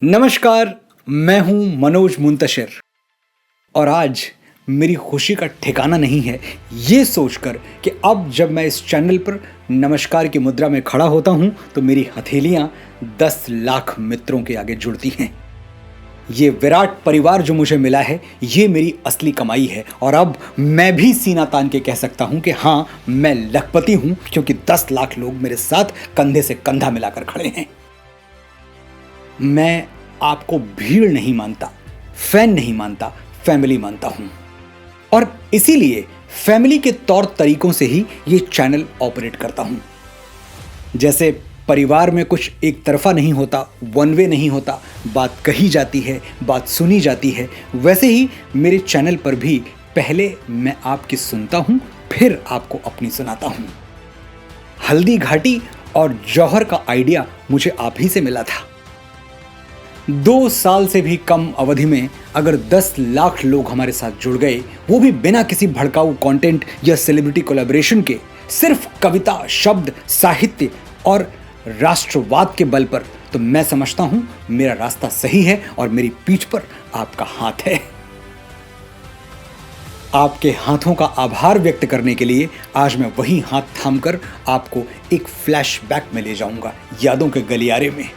नमस्कार, मैं हूं मनोज मुंतशिर और आज मेरी खुशी का ठिकाना नहीं है ये सोचकर कि अब जब मैं इस चैनल पर नमस्कार की मुद्रा में खड़ा होता हूं तो मेरी हथेलियां 10 लाख मित्रों के आगे जुड़ती हैं। ये विराट परिवार जो मुझे मिला है ये मेरी असली कमाई है और अब मैं भी सीना तान के कह सकता हूं कि हाँ, मैं लखपति हूं क्योंकि 10 लाख लोग मेरे साथ कंधे से कंधा मिलाकर खड़े हैं। मैं आपको भीड़ नहीं मानता, फैन नहीं मानता, फैमिली मानता हूं और इसीलिए फैमिली के तौर तरीकों से ही ये चैनल ऑपरेट करता हूं। जैसे परिवार में कुछ एक तरफा नहीं होता, वन वे नहीं होता, बात कही जाती है, बात सुनी जाती है, वैसे ही मेरे चैनल पर भी पहले मैं आपकी सुनता हूं, फिर आपको अपनी सुनाता हूं। हल्दी घाटी और जौहर का आइडिया मुझे आप ही से मिला था। 2 साल से भी कम अवधि में अगर 10 लाख लोग हमारे साथ जुड़ गए, वो भी बिना किसी भड़काऊ कंटेंट या सेलिब्रिटी कोलैबोरेशन के, सिर्फ कविता, शब्द, साहित्य और राष्ट्रवाद के बल पर, तो मैं समझता हूं मेरा रास्ता सही है और मेरी पीठ पर आपका हाथ है। आपके हाथों का आभार व्यक्त करने के लिए आज मैं वही हाथ थामकर आपको एक फ्लैशबैक में ले जाऊंगा, यादों के गलियारे में।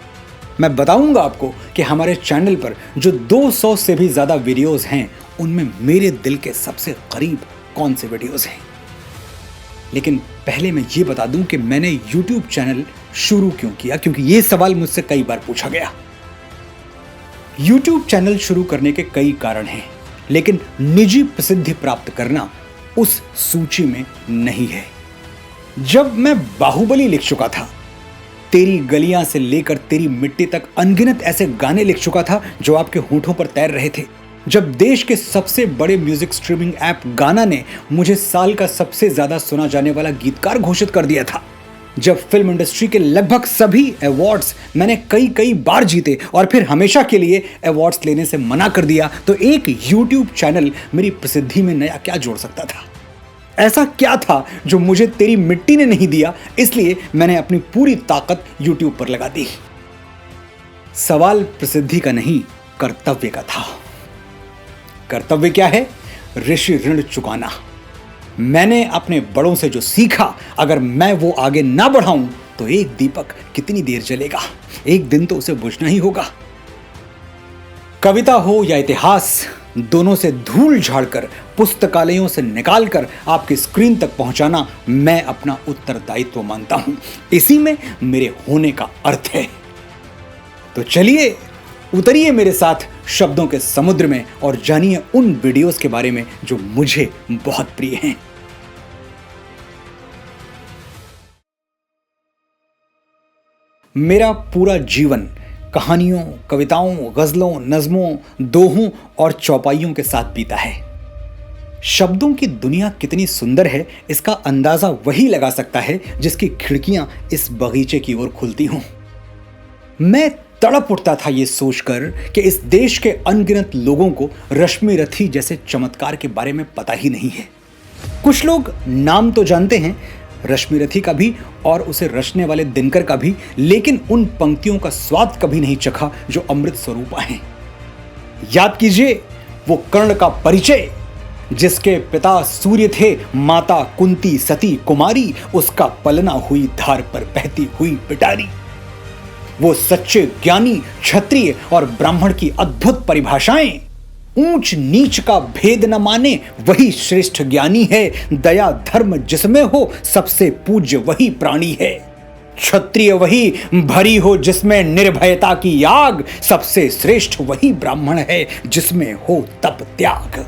मैं बताऊंगा आपको कि हमारे चैनल पर जो 200 से भी ज़्यादा वीडियोस हैं उनमें मेरे दिल के सबसे करीब कौन से वीडियोस हैं। लेकिन पहले मैं ये बता दूं कि मैंने YouTube चैनल शुरू क्यों किया, क्योंकि ये सवाल मुझसे कई बार पूछा गया। YouTube चैनल शुरू करने के कई कारण हैं, लेकिन निजी प्रसिद्धि प्राप्त करना उस सूची में नहीं है। जब मैं बाहुबली लिख चुका था, तेरी गलियां से लेकर तेरी मिट्टी तक अनगिनत ऐसे गाने लिख चुका था जो आपके होठों पर तैर रहे थे, जब देश के सबसे बड़े म्यूजिक स्ट्रीमिंग ऐप गाना ने मुझे साल का सबसे ज्यादा सुना जाने वाला गीतकार घोषित कर दिया था, जब फिल्म इंडस्ट्री के लगभग सभी अवार्ड्स मैंने कई बार जीते और फिर हमेशा के लिए अवार्ड्स लेने से मना कर दिया, तो एक YouTube चैनल मेरी प्रसिद्धि में नया क्या जोड़ सकता था। ऐसा क्या था जो मुझे तेरी मिट्टी ने नहीं दिया, इसलिए मैंने अपनी पूरी ताकत YouTube पर लगा दी। सवाल प्रसिद्धि का नहीं, कर्तव्य का था। कर्तव्य क्या है? ऋषि ऋण चुकाना। मैंने अपने बड़ों से जो सीखा, अगर मैं वो आगे ना बढ़ाऊं तो एक दीपक कितनी देर जलेगा, एक दिन तो उसे बुझना ही होगा। कविता हो या इतिहास, दोनों से धूल झाड़कर, पुस्तकालयों से निकालकर आपकी स्क्रीन तक पहुंचाना मैं अपना उत्तरदायित्व मानता हूं। इसी में मेरे होने का अर्थ है। तो चलिए उतरिए मेरे साथ शब्दों के समुद्र में और जानिए उन वीडियोस के बारे में जो मुझे बहुत प्रिय हैं। मेरा पूरा जीवन कहानियों, कविताओं, गजलों, नज़मों, दोहों और चौपाइयों के साथ बीता है। शब्दों की दुनिया कितनी सुंदर है, इसका अंदाजा वही लगा सकता है जिसकी खिड़कियां इस बगीचे की ओर खुलती हों। मैं तड़प उठता था ये सोचकर कि इस देश के अनगिनत लोगों को रश्मि रथी जैसे चमत्कार के बारे में पता ही नहीं है। कुछ लोग नाम तो जानते हैं, रश्मि रथी का भी और उसे रचने वाले दिनकर का भी, लेकिन उन पंक्तियों का स्वाद कभी नहीं चखा जो अमृत स्वरूपा हैं। याद कीजिए वो कर्ण का परिचय, जिसके पिता सूर्य थे, माता कुंती सती कुमारी, उसका पलना हुई धार पर बहती हुई पिटारी। वो सच्चे ज्ञानी, क्षत्रिय और ब्राह्मण की अद्भुत परिभाषाएं, ऊंच नीच का भेद न माने वही श्रेष्ठ ज्ञानी है, दया धर्म जिसमें हो सबसे पूज्य वही प्राणी है, क्षत्रिय वही भरी हो जिसमें निर्भयता की आग, सबसे श्रेष्ठ वही ब्राह्मण है जिसमें हो तप त्याग।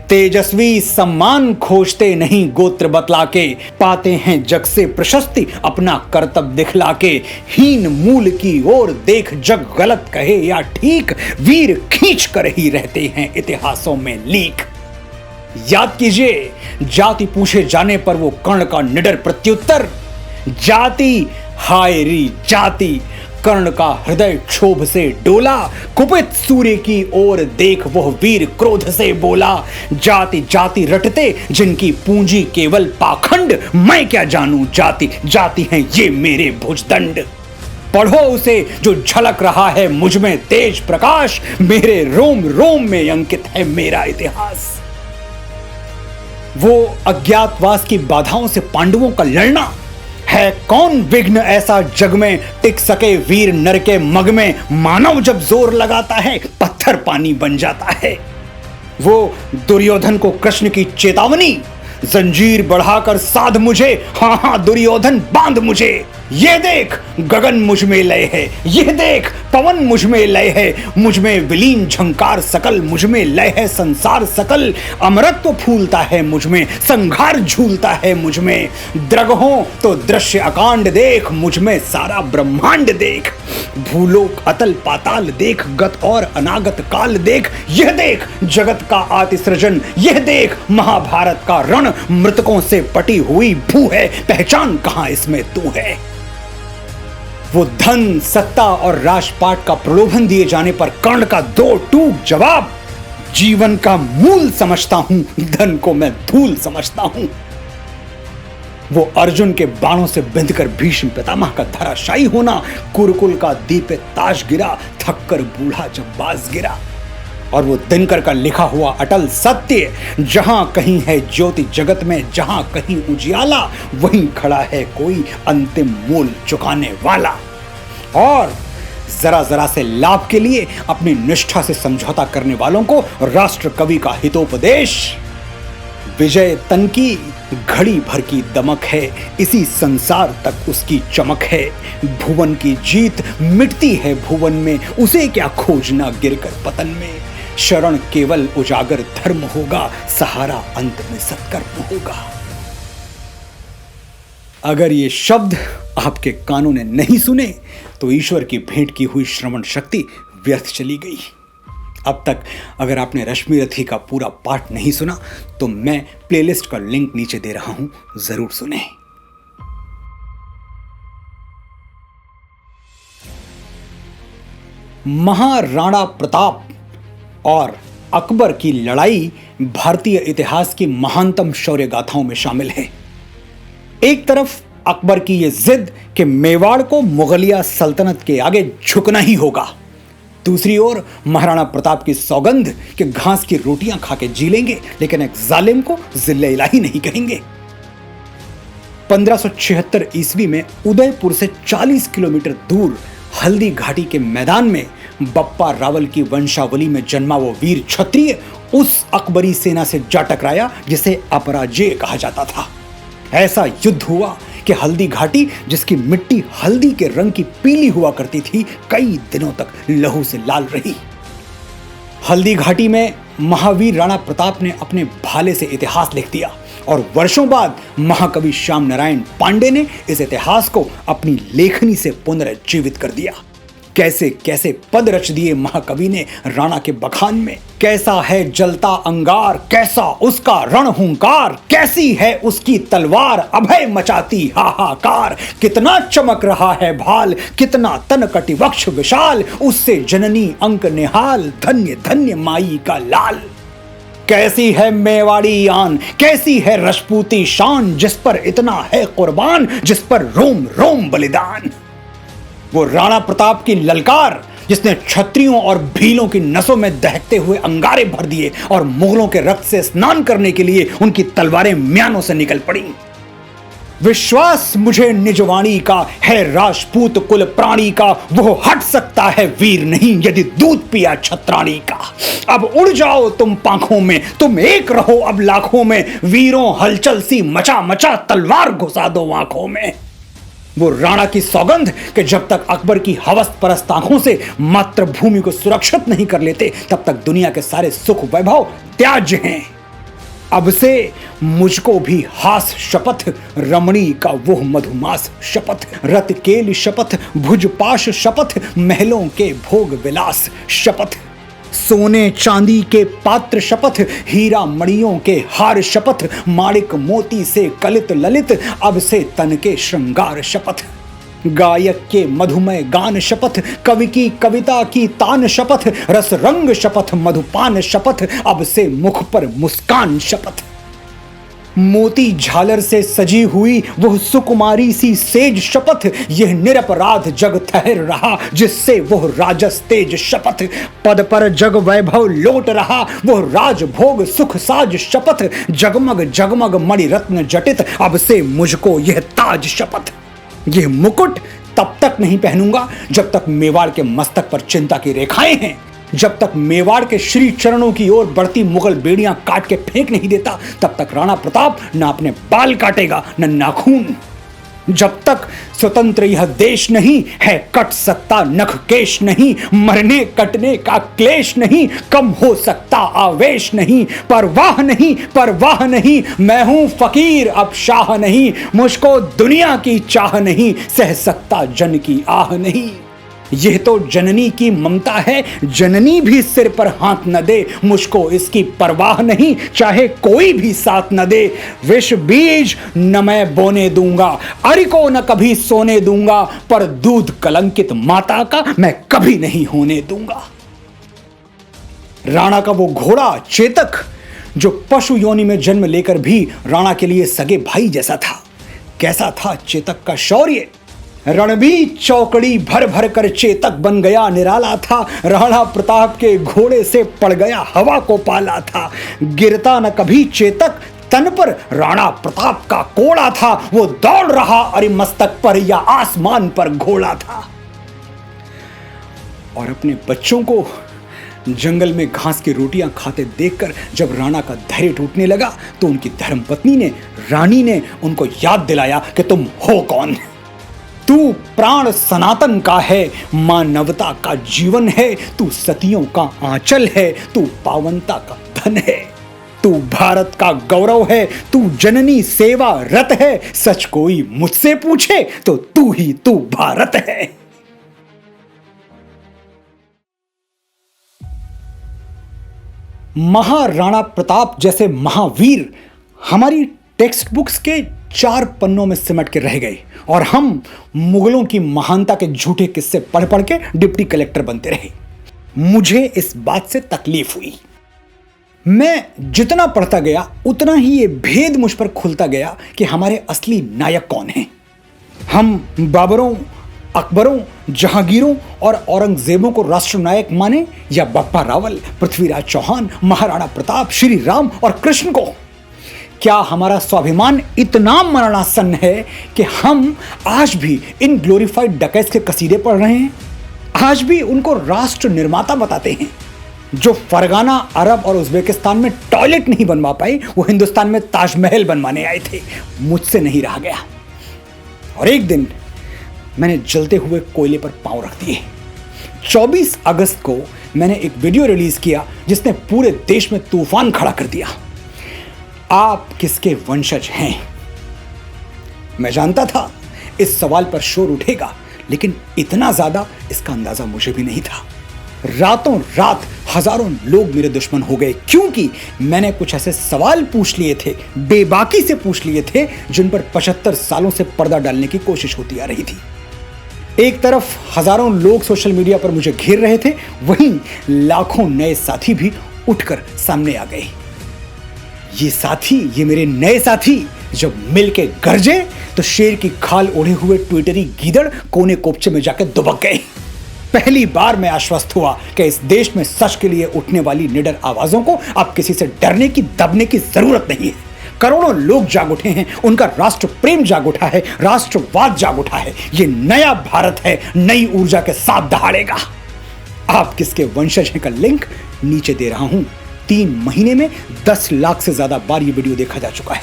तेजस्वी सम्मान खोजते नहीं गोत्र बतला के, पाते हैं जग से प्रशस्ति अपना कर्तव्य दिखला के, हीन मूल की ओर देख जग गलत कहे या ठीक, वीर खींच कर ही रहते हैं इतिहासों में लीक। याद कीजिए जाति पूछे जाने पर वो कर्ण का निडर प्रत्युत्तर, जाति हाय री जाति, कर्ण का हृदय क्षोभ से डोला, कुपित सूर्य की ओर देख वह वीर क्रोध से बोला, जाति जाति रटते जिनकी पूंजी केवल पाखंड, मैं क्या जानूं जाति, जाति हैं ये मेरे भुजदंड। पढ़ो उसे जो झलक रहा है मुझ में तेज प्रकाश, मेरे रोम रोम में अंकित है मेरा इतिहास। वो अज्ञातवास की बाधाओं से पांडवों का लड़ना है, कौन विघ्न ऐसा जग में टिक सके वीर नर के मग में, मानव जब जोर लगाता है पत्थर पानी बन जाता है। वो दुर्योधन को कृष्ण की चेतावनी, जंजीर बढ़ाकर साध मुझे, हाँ हाँ दुर्योधन बांध मुझे, ये देख गगन मुझ में लय है, ये देख पवन मुझ में लय है, मुझ में विलीन झंकार सकल, मुझ में लय है संसार सकल, अमरत्व फूलता है मुझ में, संघार झूलता है मुझ में, द्रगहों तो दृश्य अकांड देख, मुझ में सारा ब्रह्मांड देख, भूलोक अतल पाताल देख, गत और अनागत काल देख, यह देख जगत का आदि सृजन, यह देख महाभारत का रण, मृतकों से पटी हुई भू है, पहचान कहां इसमें तू है। वो धन सत्ता और राजपाट का प्रलोभन दिए जाने पर कर्ण का दो टूक जवाब, जीवन का मूल समझता हूं, धन को मैं धूल समझता हूं। वो अर्जुन के बाणों से बिंधकर भीष्म पितामह का धराशायी होना, कुरुकुल का दीप ताज गिरा, थककर बूढ़ा जब बाज गिरा। और वो दिनकर का लिखा हुआ अटल सत्य, जहां कहीं है ज्योति जगत में, जहां कहीं उजियाला, वहीं खड़ा है कोई अंतिम मूल चुकाने वाला। और जरा जरा से लाभ के लिए अपनी निष्ठा से समझौता करने वालों को राष्ट्र कवि का हितोपदेश, विजय तन की घड़ी भर की दमक है, इसी संसार तक उसकी चमक है, भुवन की जीत मिटती है भुवन में, उसे क्या खोजना गिरकर पतन में, शरण केवल उजागर धर्म होगा, सहारा अंत में सत्कर्म होगा। अगर ये शब्द आपके कानों ने नहीं सुने तो ईश्वर की भेंट की हुई श्रवण शक्ति व्यर्थ चली गई। अब तक अगर आपने रश्मि रथी का पूरा पाठ नहीं सुना तो मैं प्लेलिस्ट का लिंक नीचे दे रहा हूं, जरूर सुने। महाराणा प्रताप और अकबर की लड़ाई भारतीय इतिहास की महानतम शौर्य गाथाओं में शामिल है। एक तरफ अकबर की यह जिद कि मेवाड़ को मुगलिया सल्तनत के आगे झुकना ही होगा, दूसरी ओर महाराणा प्रताप की सौगंध कि घास की रोटियां खा के जी लेंगे लेकिन एक जालिम को जिल्ले इलाही नहीं कहेंगे। 1576 ईस्वी में उदयपुर से 40 किलोमीटर दूर हल्दी घाटी के मैदान में बप्पा रावल की वंशावली में जन्मा वो वीर क्षत्रिय उस अकबरी सेना से जा टकराया जिसे अपराजेय कहा जाता था। ऐसा युद्ध हुआ कि हल्दी घाटी, जिसकी मिट्टी हल्दी के रंग की पीली हुआ करती थी, कई दिनों तक लहू से लाल रही। हल्दी घाटी में महावीर राणा प्रताप ने अपने भाले से इतिहास लिख दिया और वर्षों बाद महाकवि श्याम नारायण पांडे ने इस इतिहास को अपनी लेखनी से पुनर्जीवित कर दिया। कैसे कैसे पद रच दिए महाकवि ने राणा के बखान में। कैसा है जलता अंगार, कैसा उसका रणहुंकार, कैसी है उसकी तलवार अभय मचाती हाहाकार, कितना चमक रहा है भाल, कितना तन कटिवक्ष विशाल, उससे जननी अंक निहाल, धन्य धन्य माई का लाल। कैसी है मेवाड़ी आन, कैसी है राजपूती शान, जिस पर इतना है कुर्बान, जिस पर रोम रोम बलिदान। वो राणा प्रताप की ललकार जिसने क्षत्रियों और भीलों की नसों में दहकते हुए अंगारे भर दिए और मुगलों के रक्त से स्नान करने के लिए उनकी तलवारें म्यानों से निकल पड़ी। विश्वास मुझे निजवाणी का है राजपूत कुल प्राणी का, वो हट सकता है वीर नहीं यदि दूध पिया छत्राणी का। अब उड़ जाओ तुम पांखों में, तुम एक रहो अब लाखों में, वीरों हलचल सी मचा मचा तलवार घुसा दो आंखों में। वो राणा की सौगंध कि जब तक अकबर की हवस परस्त आंखों से मातृभूमि को सुरक्षित नहीं कर लेते तब तक दुनिया के सारे सुख वैभव त्याज्य हैं। अब से मुझको भी हास शपथ, रमणी का वो मधुमास शपथ, रत केल शपथ, भुजपाश शपथ, महलों के भोग विलास शपथ, सोने चांदी के पात्र शपथ, हीरा मणियों के हार शपथ, माणिक मोती से कलित ललित, अब से तन के श्रृंगार शपथ, गायक के मधुमय गान शपथ, कवि की कविता की तान शपथ, रस रंग शपथ, मधुपान शपथ, अब से मुख पर मुस्कान शपथ। मोती झालर से सजी हुई वह सुकुमारी सी सेज शपथ, यह निरपराध जग ठहर रहा जिससे वह राजस तेज शपथ, पद पर जग वैभव लौट रहा वह राजभोग सुख साज शपथ, जगमग जगमग मणि रत्न जटित अब से मुझको यह ताज शपथ। यह मुकुट तब तक नहीं पहनूंगा जब तक मेवाड़ के मस्तक पर चिंता की रेखाएं हैं, जब तक मेवाड़ के श्री चरणों की ओर बढ़ती मुगल बेड़ियां काट के फेंक नहीं देता तब तक राणा प्रताप न अपने बाल काटेगा न नाखून। जब तक स्वतंत्र यह देश नहीं है कट सकता नख केश नहीं, मरने कटने का क्लेश नहीं, कम हो सकता आवेश नहीं, परवाह नहीं परवाह नहीं, मैं हूं फकीर अब शाह नहीं, मुझको दुनिया की चाह नहीं, सह सकता जन की आह नहीं। यह तो जननी की ममता है, जननी भी सिर पर हाथ न दे, मुझको इसकी परवाह नहीं चाहे कोई भी साथ न दे, विष बीज न मैं बोने दूंगा, अरि को न कभी सोने दूंगा, पर दूध कलंकित माता का मैं कभी नहीं होने दूंगा। राणा का वो घोड़ा चेतक जो पशु योनि में जन्म लेकर भी राणा के लिए सगे भाई जैसा था, कैसा था चेतक का शौर्य। रणबीर चौकड़ी भर भर कर चेतक बन गया निराला था, राणा प्रताप के घोड़े से पड़ गया हवा को पाला था, गिरता न कभी चेतक तन पर राणा प्रताप का कोड़ा था, वो दौड़ रहा अरे मस्तक पर या आसमान पर घोड़ा था। और अपने बच्चों को जंगल में घास की रोटियां खाते देखकर जब राणा का धैर्य टूटने लगा तो उनकी धर्मपत्नी ने रानी ने उनको याद दिलाया कि तुम हो कौन। तू प्राण सनातन का है, मानवता का जीवन है, तू सतियों का आंचल है, तू पावनता का धन है, तू भारत का गौरव है, तू जननी सेवा रत है, सच कोई मुझसे पूछे तो तू ही तू भारत है। महाराणा प्रताप जैसे महावीर हमारी टेक्स्ट बुक्स के 4 पन्नों में सिमट के रह गए और हम मुगलों की महानता के झूठे किस्से पढ़ पढ़ के डिप्टी कलेक्टर बनते रहे। मुझे इस बात से तकलीफ हुई। मैं जितना पढ़ता गया उतना ही ये भेद मुझ पर खुलता गया कि हमारे असली नायक कौन हैं। हम बाबरों, अकबरों, जहांगीरों और औरंगजेबों को राष्ट्रनायक माने या बप्पा रावल, पृथ्वीराज चौहान, महाराणा प्रताप, श्री राम और कृष्ण को। क्या हमारा स्वाभिमान इतना मरणासन है कि हम आज भी इन ग्लोरीफाइड डकैत के कसीदे पढ़ रहे हैं, आज भी उनको राष्ट्र निर्माता बताते हैं। जो फरगाना, अरब और उज्बेकिस्तान में टॉयलेट नहीं बनवा पाए वो हिंदुस्तान में ताजमहल बनवाने आए थे। मुझसे नहीं रहा गया और एक दिन मैंने जलते हुए कोयले पर पांव रख दिए। 24 अगस्त को मैंने एक वीडियो रिलीज किया जिसने पूरे देश में तूफान खड़ा कर दिया। आप किसके वंशज हैं? मैं जानता था इस सवाल पर शोर उठेगा, लेकिन इतना ज्यादा इसका अंदाजा मुझे भी नहीं था। रातों रात हजारों लोग मेरे दुश्मन हो गए क्योंकि मैंने कुछ ऐसे सवाल पूछ लिए थे, बेबाकी से पूछ लिए थे, जिन पर 75 सालों से पर्दा डालने की कोशिश होती आ रही थी। एक तरफ हजारों लोग सोशल मीडिया पर मुझे घेर रहे थे, वहीं लाखों नए साथी भी उठकर सामने आ गए। ये मेरे नए साथी जब मिलके गरजे तो शेर की खाल ओढ़े हुए ट्विटरी गीदड़ कोने कोपचे में जाकर दुबक गए। पहली बार मैं आश्वस्त हुआ कि इस देश में सच के लिए उठने वाली निडर आवाजों को अब किसी से डरने की, दबने की जरूरत नहीं है। करोड़ों लोग जाग उठे हैं, उनका राष्ट्र प्रेम जाग उठा है, राष्ट्रवाद जाग उठा है। ये नया भारत है, नई ऊर्जा के साथ दहाड़ेगा। आप किसके वंशज हैं का लिंक नीचे दे रहा हूं। 3 महीने में 10 लाख से ज्यादा बार ये वीडियो देखा जा चुका है।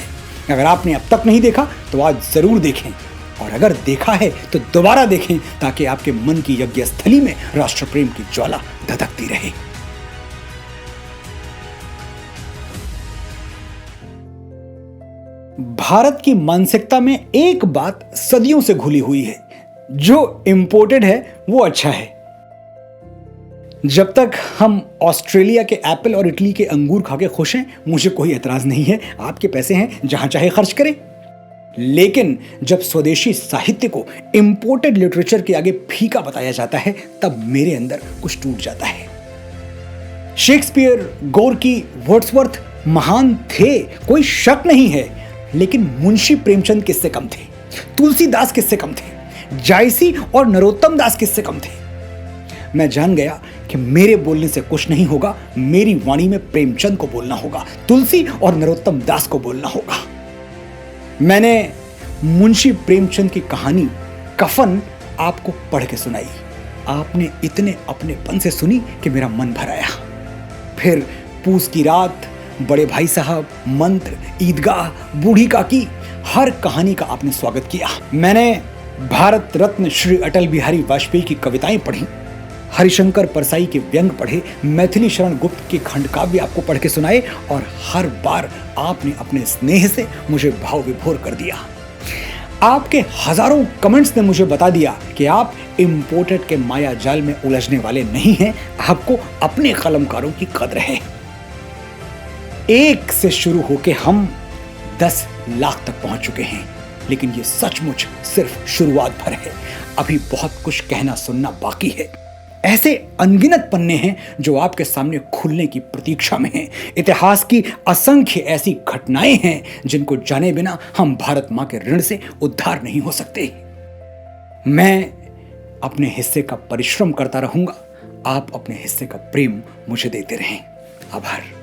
अगर आपने अब तक नहीं देखा तो आज जरूर देखें, और अगर देखा है तो दोबारा देखें ताकि आपके मन की यज्ञ स्थली में राष्ट्र प्रेम की ज्वाला धधकती रहे। भारत की मानसिकता में एक बात सदियों से घुली हुई है, जो इंपोर्टेड है वो अच्छा है। जब तक हम ऑस्ट्रेलिया के एप्पल और इटली के अंगूर खा के खुश हैं, मुझे कोई एतराज नहीं है। आपके पैसे हैं, जहां चाहे खर्च करें। लेकिन जब स्वदेशी साहित्य को इंपोर्टेड लिटरेचर के आगे फीका बताया जाता है, तब मेरे अंदर कुछ टूट जाता है। शेक्सपियर, गोरकी, वर्ड्सवर्थ महान थे, कोई शक नहीं है, लेकिन मुंशी प्रेमचंद किससे कम थे? तुलसीदास किससे कम थे? जायसी और नरोत्तम दास किससे कम थे? मैं जान गया कि मेरे बोलने से कुछ नहीं होगा, मेरी वाणी में प्रेमचंद को बोलना होगा, तुलसी और नरोत्तम दास को बोलना होगा। मैंने मुंशी प्रेमचंद की कहानी कफन आपको पढ़ के सुनाई। आपने इतने अपनेपन से सुनी कि मेरा मन भर आया। फिर पूस की रात, बड़े भाई साहब, मंत्र, ईदगाह, बूढ़ी काकी, हर कहानी का आपने स्वागत किया। मैंने भारत रत्न श्री अटल बिहारी वाजपेयी की कविताएं पढ़ी, हरिशंकर परसाई के व्यंग पढ़े, मैथिली शरण गुप्त के खंड काव्य आपको पढ़ के सुनाए, और हर बार आपने अपने स्नेह से मुझे भाव विभोर कर दिया। आपके हजारों कमेंट्स ने मुझे बता दिया कि आप इंपोर्टेड के माया जाल में उलझने वाले नहीं हैं, आपको अपने कलमकारों की कद्र है। 1 से शुरू होके हम 10 लाख तक पहुंच चुके हैं, लेकिन ये सचमुच सिर्फ शुरुआत भर है। अभी बहुत कुछ कहना सुनना बाकी है। ऐसे अनगिनत पन्ने हैं जो आपके सामने खुलने की प्रतीक्षा में हैं। इतिहास की असंख्य ऐसी घटनाएं हैं जिनको जाने बिना हम भारत मां के ऋण से उद्धार नहीं हो सकते। मैं अपने हिस्से का परिश्रम करता रहूंगा, आप अपने हिस्से का प्रेम मुझे देते रहें। आभार।